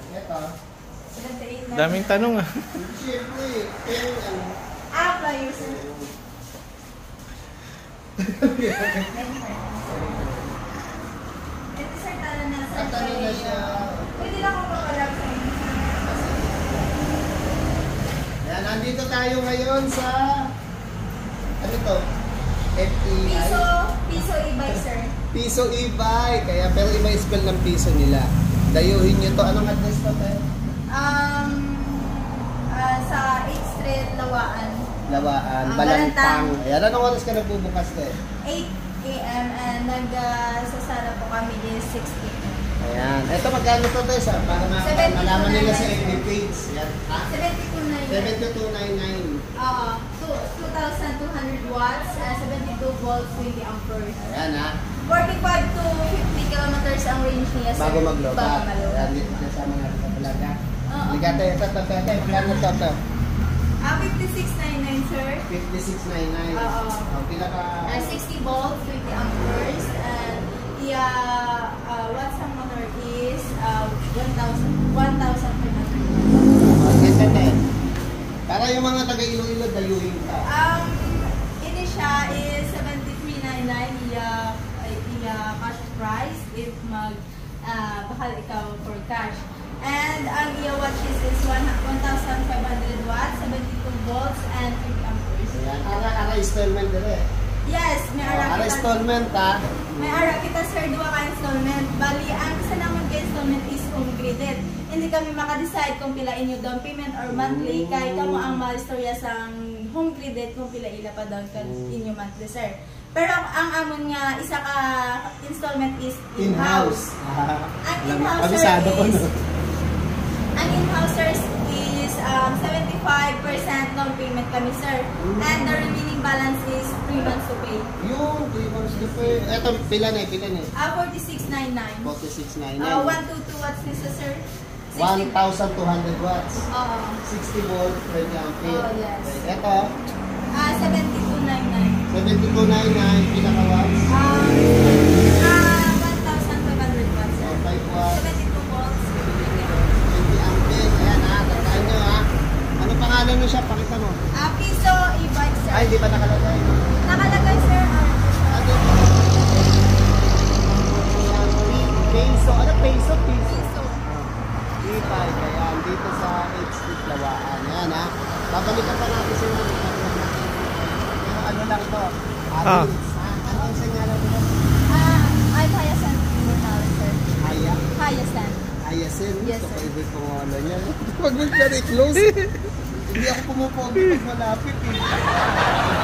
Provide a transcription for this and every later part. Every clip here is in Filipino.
Ito. Daming tanong ah. Siyempre, pero ano? Pliers. Ito sir, tala na sir. Talo na siya. Pwede lang ako paparap sa inyo. Ayan, nandito tayo ngayon sa ano to? FTI. Piso e-bike sir. Piso e-bike. Kaya pero iba spell ng piso nila. Dayuhin nyo to. Anong address to, tayo? Sa 8th Street, Lawaan. Lawaan, Balantang. Ayan, anong oras ka nagbubukas tayo? 8 a.m. and nagsasara po kami is 6 p.m. Ayan. Ito magkano to tayo sa? Para malaman nila sa FB page. Ayan. 7299. 72,299. 2,200 watts, 72 volts, 20 amperes. Ayan ha. 45 to 50 kilometers ang range niya, sir. Bago mag-load. Bago mag-load. Ayan, dito kasama natin sa talaga. Oo. Ligate, ito. Magkano to? 5699, sir. 5699. Oo. Pila ka? 60 volts, 20 amperes, and watts ang motor is 1,500. Ganda. Para yung mga taga-Iloilo, dayuhin ka. Ini siya is 7399 cash price if bakal ikaw for cash. And ang watch is 1,500 watts, 72 volts, and 50 amperes. Ayan. Ara installment dire. Yes, may ara Ara kita. installment ha. May ara kita sir, duwa ka installment. Bali, ang isa naman ka installment is home credit. Hindi kami maka-decide kung pila inyo down payment or monthly. Kaya kamo ang maistorya sa home credit kung pila ila pa down ka inyo monthly sir. Pero ang amon nga isa ka installment is in-house. Ang in-house sir is ang in-house sir is 75% down payment kami sir. And the remaining balance is 3 months to pay. Yung 3 months to pay. Ito, pila na 4699. 4699. 122 watts nisa sir. 1,200 watts. Oo. 60 volt, 20 ampere. Oh, yes. Ito, 7299. 7299, pila ka watts? 1,500 watts sir. 5 watts. 72 volts. 20 ampere. Ayan ha, tandaan nyo ha. Ano pangalan nyo siya? Pakita mo. Piso e-bike sir. Ay, hindi pa nakalagay. Nakalagay sir. Ano? Peso. Ano peso? Peso. Piso. E-bike. Ayan, dito sa 8th Street, Lawaan. Ayan ha. Babalikan pa natin sila. Pero ano lang to? Adults. Ano ang sinyalan nila? I'm Hayasan Metal sir. Aya. Hayasan. Ayasin. Yes, Gusto ko sir. ibig kung ano niya. Pag very close. Hindi ako pumupogi pag malapit eh.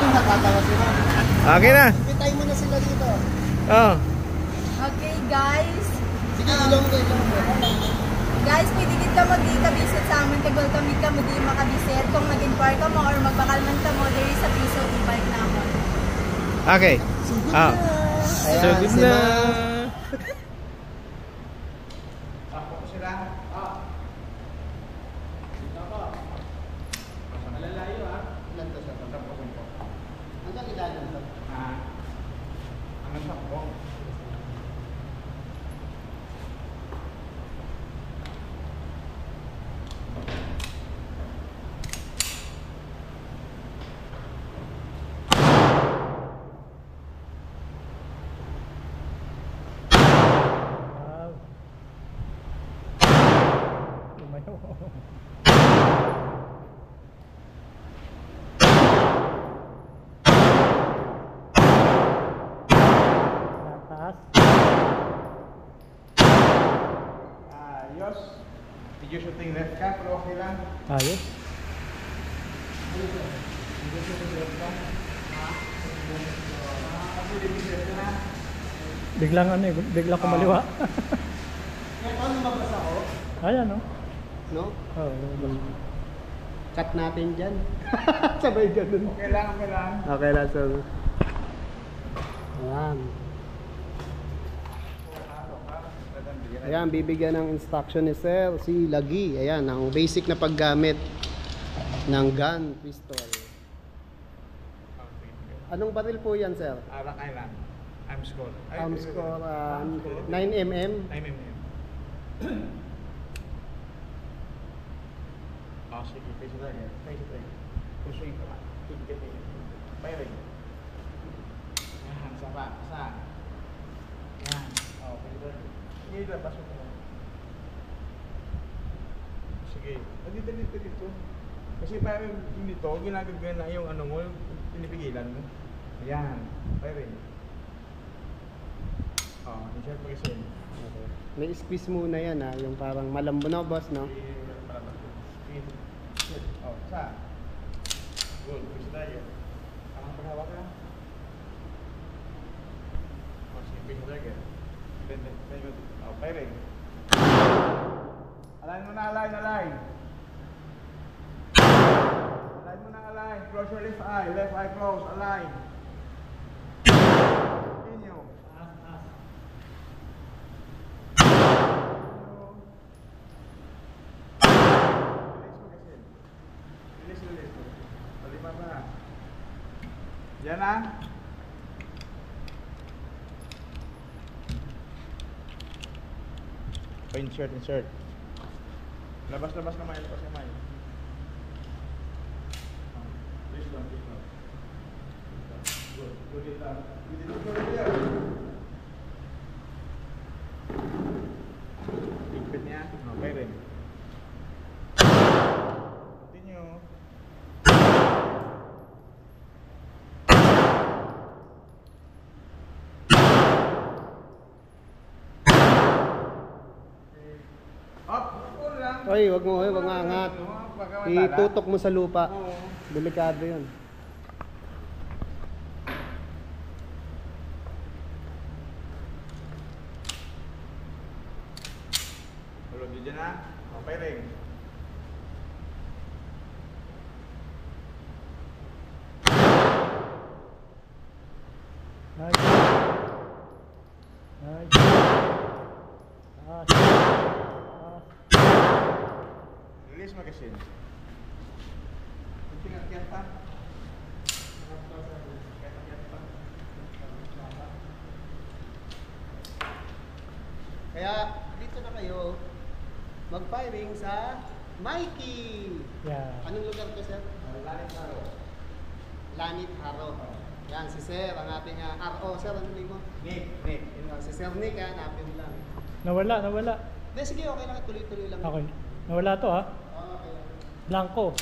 Nakatawa sila. Okay na. Pitay mo na sila dito. Oh. Okay guys. Sige, ilong ko. Guys, pwede ka mag-i-kabisit sa amin. Kag-welcome ka mag-i-makabisit. Kung nag-inquire ka mo or magbakal man ka mo, there is a piso e-bike na ako. Okay. Sugod Ah. na. Sugod si na. Ma'am. Ako ko sila. Malalayo ha. Ilan to siya? Hanggang ilan to? Ang sakpo. Ayos. Video shooting left ka, pero okay lang. Ayos. Video shooting left ka. Kasi di na. Biglang ano eh, biglang kumaliwa. Kaya paano mabas ako? Ayan no. No? Oh, Cut natin dyan. Sabay ganun. Okay lang, okay lang. Okay lang, sir. Ayan. Ayan, bibigyan ng instruction ni Sir si Lagi. Ayan, ang basic na paggamit ng gun pistol. Anong baril po yan, Sir? Rock Island. I'm score. Score 9mm. 9mm. Sige, face it again. Face it again. Pushing ka. Tigit eh. Firing. Yan, isa pa. Isa. Yan. Oh, face it again. Sige, labas mo. Sige. Dito. Kasi parang dito, ginagagana na yung ano mo, yung pinipigilan mo. Ayan. Firing. Oh, insert mo kasi. Okay. May squeeze muna yan ha, yung parang malambot na boss, no? Oh, isa. Good, push tayo. Ang paghawak ka. Oh, sige, push tayo. Then, oh, firing. Align mo na, align. Align mo na, align. Close your left eye close, align. Continue. Release. Palima pa. Yan na. Insert. Labas kamay. Please lang. Good lang. Tigpit niya. Okay rin. Continue. Up, lang. Oy, wag mo angat. Itutok mo sa lupa. Oo. Delikado yun. Tulog din dyan ha. Okay rin. Nice. Release magazine. Tingnan pa. Kaya dito na kayo mag-firing sa Mikey. Yeah. Anong lugar to, sir? Lanit Haro. Yan, si Sir, ang ating RO. Sir, ano name mo? Nick. Si Sir Nick, hanapin mo lang. Nawala. Hindi, sige, okay lang. Tuloy-tuloy lang. Okay. Nawala to ha. Okay. Blanco.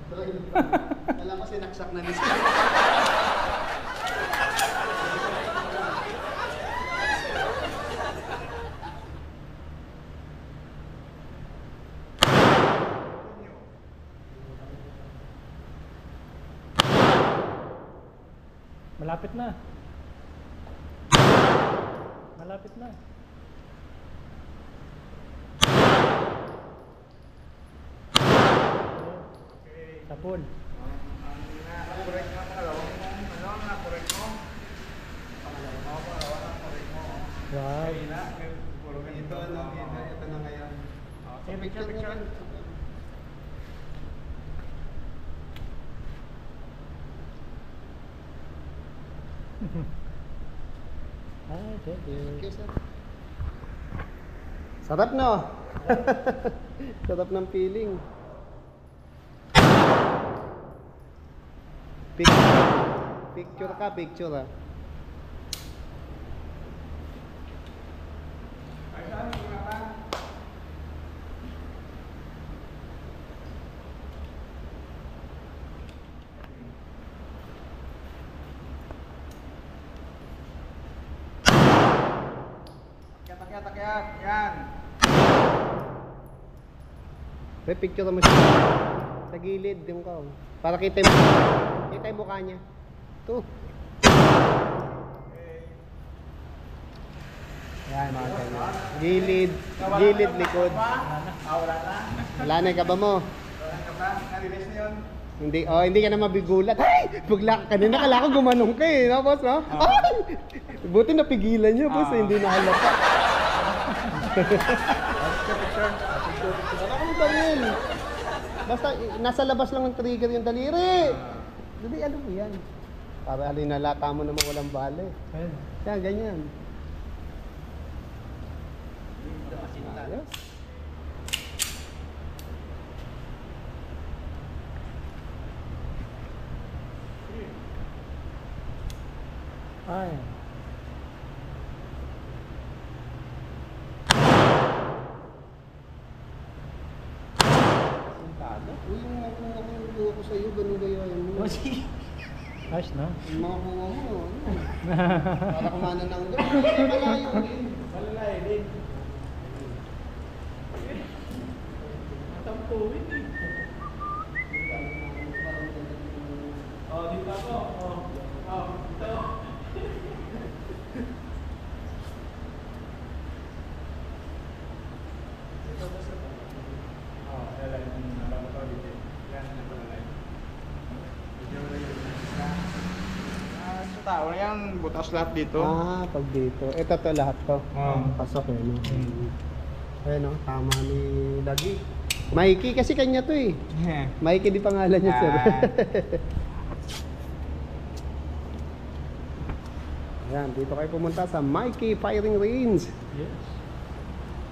Tuloy. Alam ko sinaksak na ni Sir. Malapit na. Okay. Sapul. Na-correct mo pangalawa mo. Ano? Na-correct mo? Pangalawa na-correct mo. Wow. Okay na. Puro ganito. Ito na ngayon. Sige, picture. Ay, thank you. Thank you, sir. Sarap, no? Sarap ng feeling. Picture ka, picture ah. Ay, saan mo nga pa? Takyat. Yan. May picture mo siya. Sa gilid, yung ka. Para kita yung mukha niya. Ito. Okay. Yan, mga ganyan. Gilid, likod. Wala na. Wala na, ka ba mo? Wala ka ba? Na-release na yun? Hindi ka na mabigulat. Ay! Bugla ka. Kanina kala ko gumanong ka eh, no, boss, no? Ay! Buti napigilan niyo, boss, hindi nahalata. Picture. Wala kang baril. Basta nasa labas lang ng trigger yung daliri. Hindi, ano mo yan? Para alinalata mo naman walang bale. Ayun. Yan, ganyan. Ayos. Ay. Sintado? Uy, yung mga bunga ko yung bunga ko sa'yo, ganun gayahin mo. Ayos na. Yung mga bunga mo, para kumana ng gano'n. Malayo din. Malalayo din. Matampuin eh. Oh, dito ako. Oh, dito. Sa tao na yan, butas lahat dito. Ah, pag dito. Ito to lahat to. Oo. Pasok eh, no? Ayun, no? Tama ni Lagi. Mikey kasi kanya to eh. Mikey di pangalan niya, sir. Ayan, dito kayo pumunta sa Mikey Firing Range. Yes.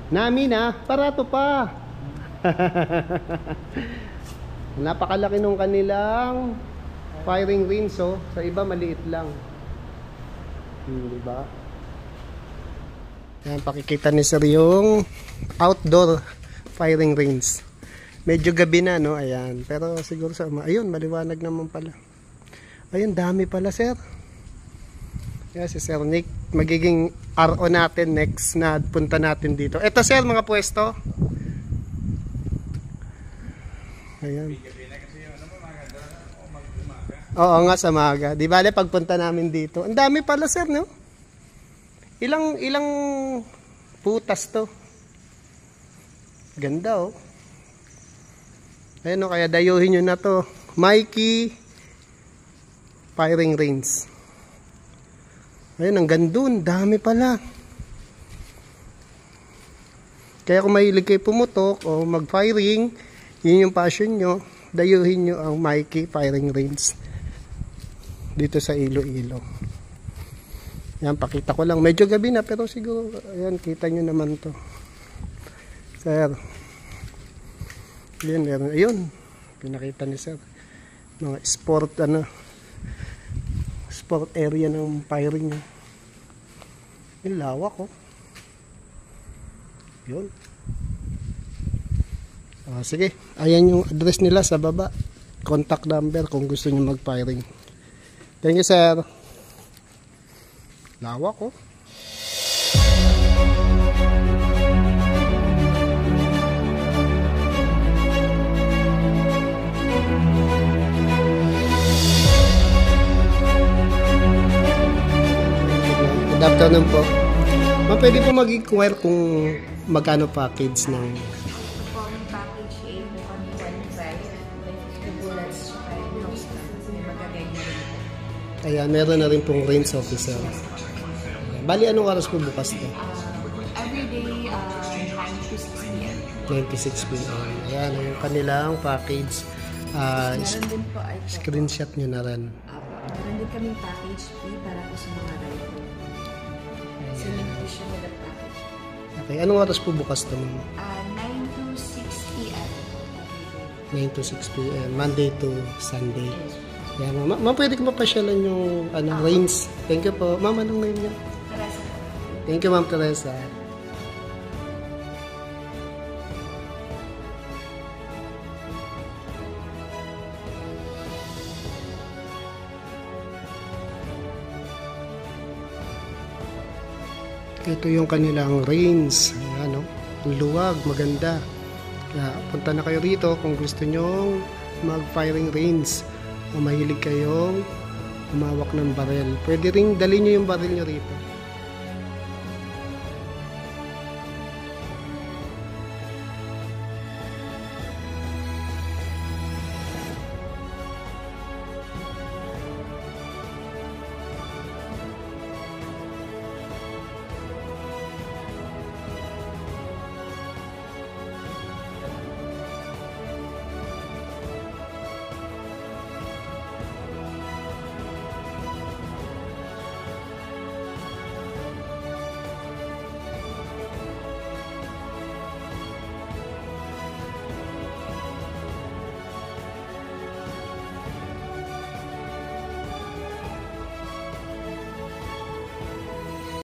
Namin ah, parato pa. Napakalaki nung kanilang firing range, oh. Sa iba maliit lang. Diba? Ayan, pakikita ni sir yung outdoor firing range. Medyo gabi na, no? Ayan. Pero siguro sa... Ayun, maliwanag naman pala. Ayun, dami pala, sir. Yes, si Sir Nick. Magiging RO natin next na punta natin dito. Ito, sir, mga pwesto. Ayan. Oo nga, sa maga. Di bale, pagpunta namin dito. Ang dami pala, sir, no? Ilang putas to. Ganda, oh. Ayun, no, kaya dayuhin nyo na to. Mikey Firing Range. Ayun, ang gandun. Dami pala. Kaya kung mahilig kayo pumutok o mag-firing, yun yung passion nyo, dayuhin nyo ang Mikey Firing Range dito sa Iloilo. Yan, pakita ko lang. Medyo gabi na, pero siguro, ayan, kita nyo naman to. Sir. Ayan, meron. Ayun, pinakita ni sir. Mga sport, sport area ng firing nyo. Yung lawak, oh. Yun. Sige, ayan yung address nila sa baba. Contact number kung gusto nyo mag-firing. Thank you, sir. Lawak, oh. Good afternoon po. Ma'am, pwede po mag-inquire kung magkano package ng... Performing package A po kami 1.5 with 50 bullets tsaka yung nose gun. May magagay na rin po. Ayan, meron na rin pong range officer. Bali, anong oras po bukas to? Everyday 9 to 6 p.m. 96 p.m. Ayan, yung kanilang package. Meron din po ay po. Screenshot nyo na rin. Meron din kaming package B para po sa mga rifle. Swimming po siya with the package. Okay, anong oras po bukas to? 9 to 6 p.m. 9 to 6 p.m. Monday to Sunday. Ayan, ma'am, pwede ko mapasyalan yung range. Thank you po. Ma'am, anong name niya? Teresa. Thank you, Ma'am Teresa. Ito yung kanilang range. Ayan, no? Luwag, maganda. Kaya punta na kayo rito kung gusto nyong mag-firing range o mahilig kayong umawak ng barel. Pwede ring dalhin nyo yung baril nyo rito.